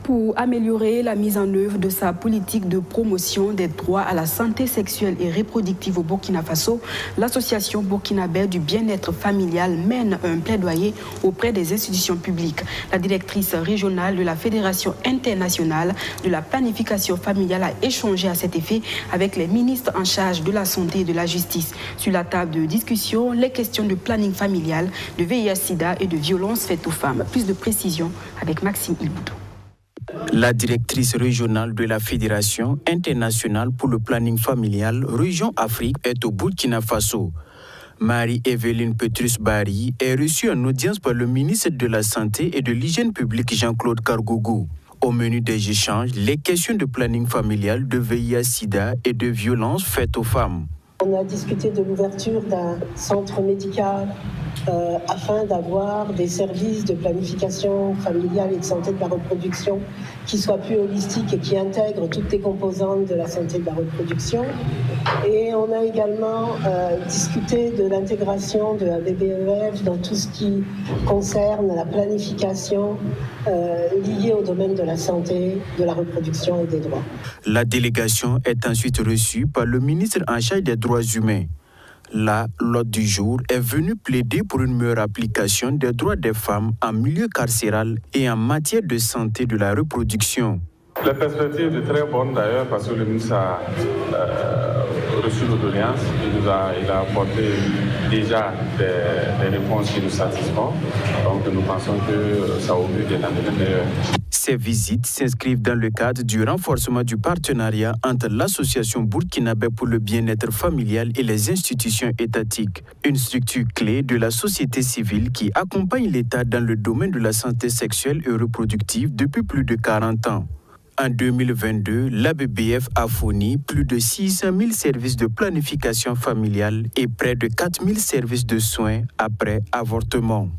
Pour améliorer la mise en œuvre de sa politique de promotion des droits à la santé sexuelle et reproductive au Burkina Faso, l'association burkinabé du bien-être familial mène un plaidoyer auprès des institutions publiques. La directrice régionale de la Fédération internationale de la planification familiale a échangé à cet effet avec les ministres en charge de la santé et de la justice. Sur la table de discussion, les questions de planning familial, de VIH-Sida et de violences faites aux femmes. Plus de précision avec Maxime Ilboudou. La directrice régionale de la Fédération internationale pour le planning familial Région Afrique est au Burkina Faso. Marie-Évelyne Petrus-Barry est reçue en audience par le ministre de la Santé et de l'Hygiène publique Jean-Claude Kargougou. Au menu des échanges, les questions de planning familial, de VIH-Sida et de violences faites aux femmes. On a discuté de l'ouverture d'un centre médical afin d'avoir des services de planification familiale et de santé de la reproduction qui soient plus holistiques et qui intègrent toutes les composantes de la santé de la reproduction. Et on a également discuté de l'intégration de la BBEF dans tout ce qui concerne la planification liée au domaine de la santé, de la reproduction et des droits. La délégation est ensuite reçue par le ministre en charge des droits humains. Là, l'ordre du jour est venu plaider pour une meilleure application des droits des femmes en milieu carcéral et en matière de santé de la reproduction. La perspective est très bonne d'ailleurs parce que le ministre a reçu nos doléances. Il a apporté déjà des réponses qui nous satisfont. Donc nous pensons que ça augure des lendemains meilleurs. Ces visites s'inscrivent dans le cadre du renforcement du partenariat entre l'Association burkinabé pour le bien-être familial et les institutions étatiques, une structure clé de la société civile qui accompagne l'État dans le domaine de la santé sexuelle et reproductive depuis plus de 40 ans. En 2022, l'ABBF a fourni plus de 600 000 services de planification familiale et près de 4 000 services de soins après avortement.